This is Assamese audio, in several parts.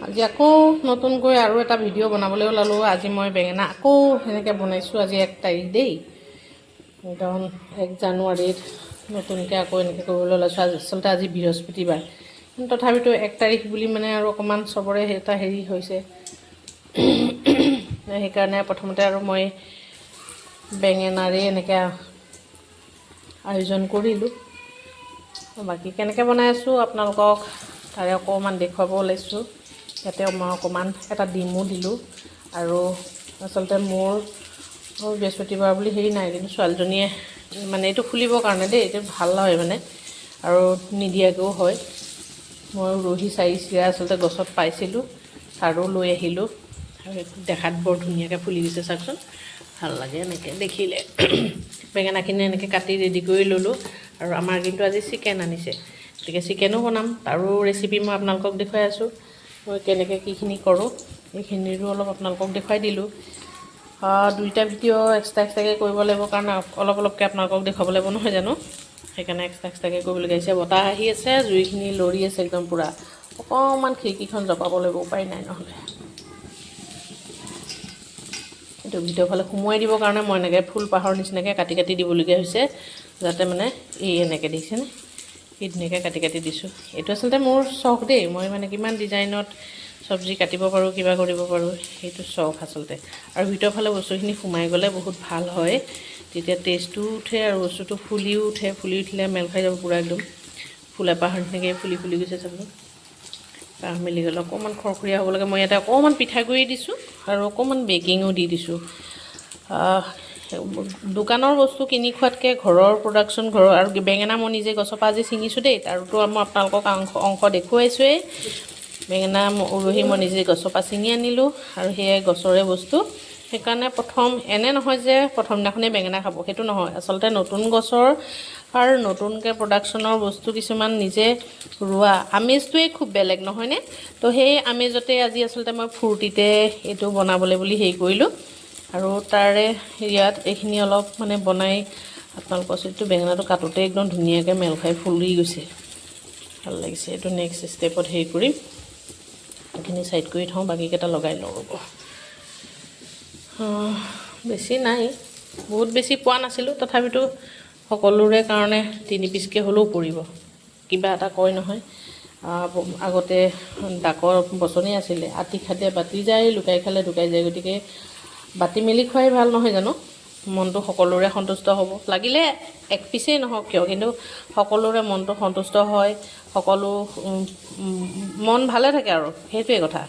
আজি আকৌ নতুনকৈ আৰু এটা ভিডিঅ' বনাবলৈ ওলালোঁ। আজি মই বেঙেনা আকৌ সেনেকৈ বনাইছোঁ। আজি 1 তাৰিখ দেই, একদম 1 জানুৱাৰীত নতুনকৈ আকৌ এনেকৈ কৰিবলৈ ওলাইছোঁ। আচলতে আজি বৃহস্পতিবাৰ, তথাপিতো 1 তাৰিখ বুলি মানে আৰু অকণমান চবৰে এটা হেৰি হৈছে। সেইকাৰণে প্ৰথমতে আৰু মই বেঙেনাৰে এনেকৈ আয়োজন কৰিলোঁ। বাকী কেনেকৈ বনাই আছোঁ আপোনালোকক তাৰে অকণমান দেখুৱাব ওলাইছোঁ। ইয়াতে মই অকণমান এটা ডিমো দিলোঁ। আৰু আচলতে মোৰ বৃহস্পতিবাৰ বুলি হেৰি নাই, কিন্তু ছোৱালীজনীয়ে মানে এইটো খুলিবৰ কাৰণে দেই, এইটো ভাল হয় মানে, আৰু নিদিয়াকৈও হয়। মই উৰহি 4 চিৰা আচলতে গছত পাইছিলোঁ, আৰু লৈ আহিলোঁ। আৰু দেখাত বৰ ধুনীয়াকৈ ফুলি গৈছে, চাওকচোন, ভাল লাগে এনেকৈ দেখিলে। বেঙেনাখিনি এনেকৈ কাটি ৰেডি কৰি ল'লোঁ। আৰু আমাৰ কিন্তু আজি চিকেন আনিছে, গতিকে চিকেনো বনাম। তাৰো ৰেচিপি মই আপোনালোকক দেখুৱাই আছোঁ। মই কেনেকৈ কিখিনি কৰোঁ এইখিনিৰো অলপ আপোনালোকক দেখুৱাই দিলোঁ। 2টা ভিডিঅ' এক্সট্ৰাকৈ কৰিব লাগিব, কাৰণ অলপ অলপকৈ আপোনালোকক দেখুৱাব লাগিব নহয় জানো। সেইকাৰণে এক্সট্ৰাকৈ কৰিবলগীয়া হৈছে। বতাহ আহি আছে, জুইখিনি লৰি আছে একদম পূৰা। অকণমান খিৰিকীখন জপাব লাগিব, উপায় নাই নহ'লে। এইটো ভিতৰৰ ফালে সোমোৱাই দিবৰ কাৰণে মই এনেকৈ ফুলপাহৰ নিচিনাকৈ কাটি কাটি দিবলগীয়া হৈছে, যাতে মানে এই এনেকৈ দেখিছেনে, এই ধুনীয়াকৈ কাটি কাটি দিছোঁ। এইটো আচলতে মোৰ চখ দেই, মই মানে কিমান ডিজাইনত চব্জি কাটিব পাৰোঁ, কিবা কৰিব পাৰোঁ, সেইটো চখ আচলতে। আৰু ভিতৰৰ ফালে বস্তুখিনি সোমাই গ'লে বহুত ভাল হয়, তেতিয়া টেষ্টটোও উঠে আৰু বস্তুটো ফুলিও উঠে। ফুলি উঠিলে মেল খাই যাব পূৰা একদম। ফুলপাহৰ নিচিনাকৈ ফুলি ফুলি গৈছে চাব। পাহ মেলি গ'লে অকণমান খৰখৰীয়া হ'ব লাগে। মই ইয়াতে অকণমান পিঠাগুড়ি দিছোঁ আৰু অকণমান বেকিঙো দি দিছোঁ। দোকানৰ বস্তু কিনি খোৱাতকৈ ঘৰৰ প্ৰডাকশ্যন, ঘৰৰ। আৰু বেঙেনা মই নিজে গছৰ পৰা আজি ছিঙিছোঁ দেই, তাৰোতো মই আপোনালোকক অংশ দেখুৱাইছোৱেই। বেঙেনা উৰহি মই নিজে গছৰ পৰা ছিঙি আনিলোঁ, আৰু সেয়াই গছৰে বস্তু। সেইকাৰণে এনে নহয় যে প্ৰথম দিনাখনেই বেঙেনা খাব, সেইটো নহয়। আচলতে নতুন গছৰ আৰু নতুনকৈ প্ৰডাকশ্যনৰ বস্তু কিছুমান নিজে ৰোৱা আমেজটোৱেই খুব বেলেগ, নহয়নে? তো সেই আমেজতে আজি আচলতে মই ফূৰ্তিতে এইটো বনাবলৈ বুলি হেৰি কৰিলোঁ। আৰু তাৰে ইয়াত এইখিনি অলপ মানে বনাই আপোনালোকৰ ওচৰতটো বেঙেনাটো কাটোতে একদম ধুনীয়াকৈ মেল খাই ফুলি গৈছে, ভাল লাগিছে। এইটো নেক্সট ষ্টেপত হেৰি কৰিম, এইখিনি ছাইড কৰি থওঁ, বাকীকেইটা লগাই লওঁ ৰ'ব। বেছি নাই, বহুত বেছি পোৱা নাছিলোঁ, তথাপিতো সকলোৰে কাৰণে 3 পিচকৈ হ'লেও পৰিব। কিবা এটা কয় নহয়, আগতে ডাকৰ বচনে আছিলে, আতি খালে বাতি যায়, লুকাই খালে ঢুকাই যায়। গতিকে বাতি মেলি খুৱাই ভাল, নহয় জানো? মনটো সকলোৰে সন্তুষ্ট হ'ব, লাগিলে 1 পিচেই নহওক কিয়, কিন্তু সকলোৰে মনটো সন্তুষ্ট হয়, সকলো মন ভালে থাকে, আৰু সেইটোৱে কথা।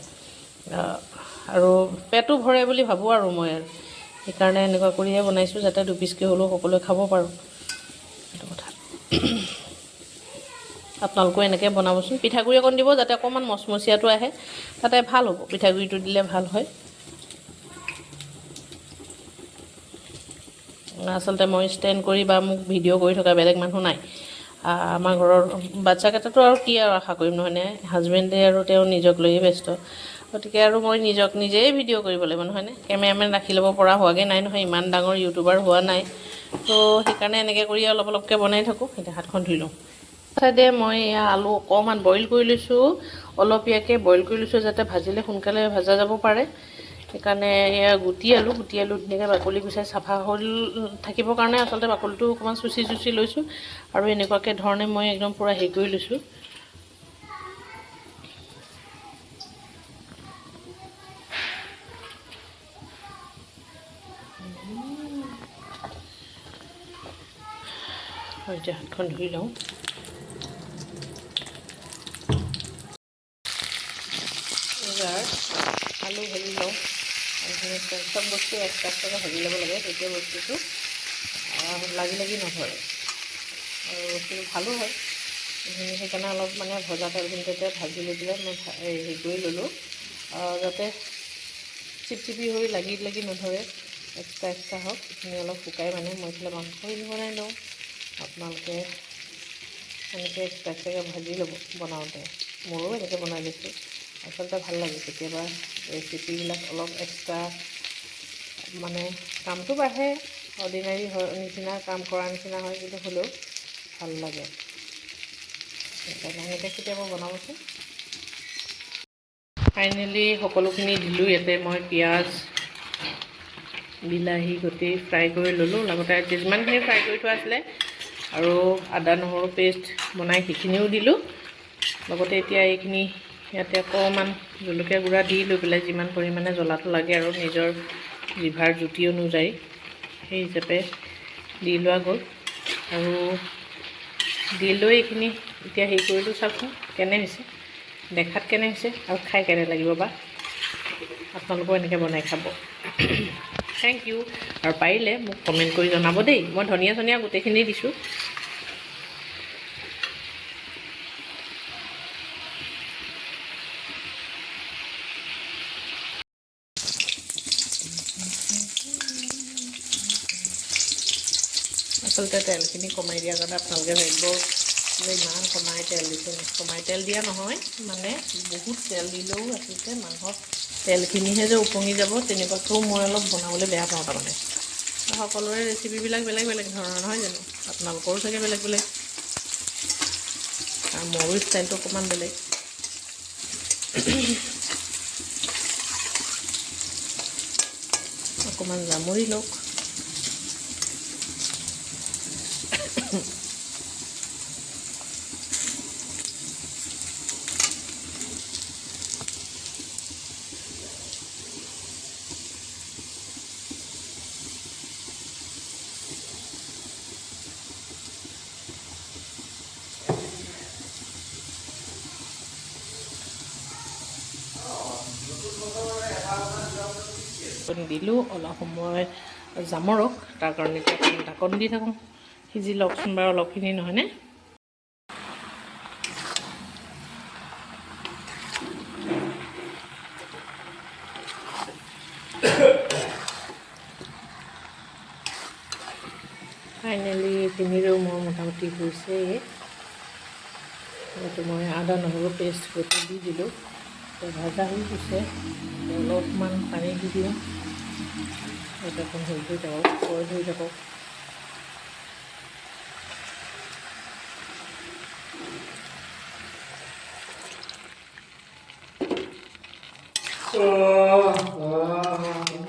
আৰু পেটো ভৰে বুলি ভাবোঁ আৰু মই, সেইকাৰণে এনেকুৱা কৰিয়ে বনাইছোঁ, যাতে 2 পিচকৈ হ'লেও সকলোৱে খাব পাৰোঁ, সেইটো কথা। আপোনালোকেও এনেকৈ বনাবচোন। পিঠাগুড়ি অকণ দিব, যাতে অকণমান মচমচীয়াটো আহে, তাতে ভাল হ'ব। পিঠাগুড়িটো দিলে ভাল হয়। আচলতে মই ষ্টেণ্ড কৰি বা মোক ভিডিঅ' কৰি থকা বেলেগ মানুহ নাই। আমাৰ ঘৰৰ বাচ্চাকেইটাতো আৰু কি আৰু আশা কৰিম, নহয়নে? হাজবেণ্ডে আৰু তেওঁ নিজক লৈয়ে ব্যস্ত, গতিকে আৰু মই নিজেই ভিডিঅ' কৰিব লাগিব, নহয়নে? কেমেৰামেন ৰাখি ল'ব পৰা হোৱাগৈ নাই নহয়, ইমান ডাঙৰ ইউটিউবাৰ হোৱা নাই। তো সেইকাৰণে এনেকৈ কৰি অলপ অলপকৈ বনাই থাকোঁ। এতিয়া হাতখন ধুই লওঁ। চাইডে মই এয়া আলু অকণমান বইল কৰি লৈছোঁ, অলপীয়াকৈ বইল কৰি লৈছোঁ, যাতে ভাজিলে সোনকালে ভাজা যাব পাৰে। সেইকাৰণে এয়া গুটি আলু ধুনীয়াকৈ বাকলি গুচাই চাফা হৈ থাকিবৰ কাৰণে আচলতে বাকলিটো অকণমান চুচি লৈছোঁ। আৰু এনেকুৱাকৈ ধৰণে মই একদম পূৰা হেৰি কৰি লৈছোঁ। এতিয়া হাতখন ধুই লওঁ। এইবাৰ আলু ভাজি লওঁ, চব বস্তু এক্সট্ৰাকৈ ভাজি ল'ব লাগে, তেতিয়া বস্তুটো লাগি নধৰে, আৰু বস্তুটো ভালো হয়। সেইকাৰণে অলপ মানে ভজা তেলখিনিতে ভাজি লৈ পেলাই মই হেৰি কৰি ল'লোঁ, যাতে চিপচিপি হৈ লাগি নধৰে, এক্সট্ৰা হওক। সেইখিনি অলপ শুকাই মানে মই এইফালে মাংসখিনি বনাই লওঁ। আপোনালোকে এনেকৈ এক্সট্ৰাকৈ ভাজি ল'ব বনাওঁতে। মোৰো এনেকৈ বনাই লৈছোঁ, আচলতে ভাল লাগে কেতিয়াবা ৰেচিপিবিলাক অলপ এক্সট্ৰা, মানে কামটো বাঢ়ে, অৰ্ডিনাৰী নিচিনা কাম কৰাৰ নিচিনা হয়, কিন্তু হ'লেও ভাল লাগে। সেইকাৰণে এনেকৈ কেতিয়াবা বনাবচোন। ফাইনেলি সকলোখিনি দিলোঁ ইয়াতে মই পিঁয়াজ বিলাহী গোটেই ফ্ৰাই কৰি ল'লোঁ লগতে যিমানখিনি ফ্ৰাই কৰি থোৱা আছিলে আৰু আদা নহৰু পেষ্ট বনাই সেইখিনিও দিলোঁ লগতে এতিয়া এইখিনি ইয়াতে অকণমান জলকীয়া গুড়া দি লৈ পেলাই যিমান পৰিমাণে জ্বলাটো লাগে আৰু নিজৰ জিভাৰ জুতি অনুযায়ী সেই হিচাপে দি লোৱা গ'ল আৰু দি লৈ এইখিনি এতিয়া হেৰি কৰিলোঁ চাওকচোন কেনে হৈছে দেখাত কেনে হৈছে আৰু খাই কেনে লাগিব বা আপোনালোকেও এনেকৈ বনাই খাব থেংক ইউ আৰু পাৰিলে মোক কমেণ্ট কৰি জনাব দেই মই ধনিয়া চনিয়া গোটেইখিনি দিছোঁ আচলতে তেলখিনি কমাই দিয়াৰ কাৰণে আপোনালোকে ভাবিব যে ইমান কমাই তেল দিছে কমাই তেল দিয়া নহয় মানে বহুত তেল দিলেও আচলতে মাংসত তেলখিনিহে যে উপঙি যাব তেনেকুৱাকৈও মই অলপ বনাবলৈ বেয়া পাওঁ তাৰমানে সকলোৰে ৰেচিপিবিলাক বেলেগ বেলেগ ধৰণৰ নহয় জানো আপোনালোকৰো চাগে বেলেগ বেলেগ আৰু মোৰো ষ্টাইলটো অকণমান বেলেগ অকণমান জামুৰি লওক দিলোঁ অলপ সময় জামৰক তাৰ কাৰণে এতিয়া ঢাকন দি থাকোঁ সিজি লওকচোন বাৰু অলপখিনি নহয়নে ফাইনেলি এইখিনিৰো মোৰ মোটামুটি হৈছে এইটো মই আদা নহৰু পেষ্ট গোটেই দি দিলোঁ ভাজা হৈ গৈছে অলপমান পানী দি দিওঁ এটা অকণ হেৰি হৈ থাকক বইল হৈ থাকক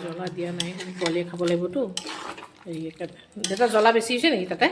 জ্বলা দিয়া নাই পোৱালীয়ে খাব লাগিবতো হেৰি দেউতা জ্বলা বেছি হৈছে নেকি তাতে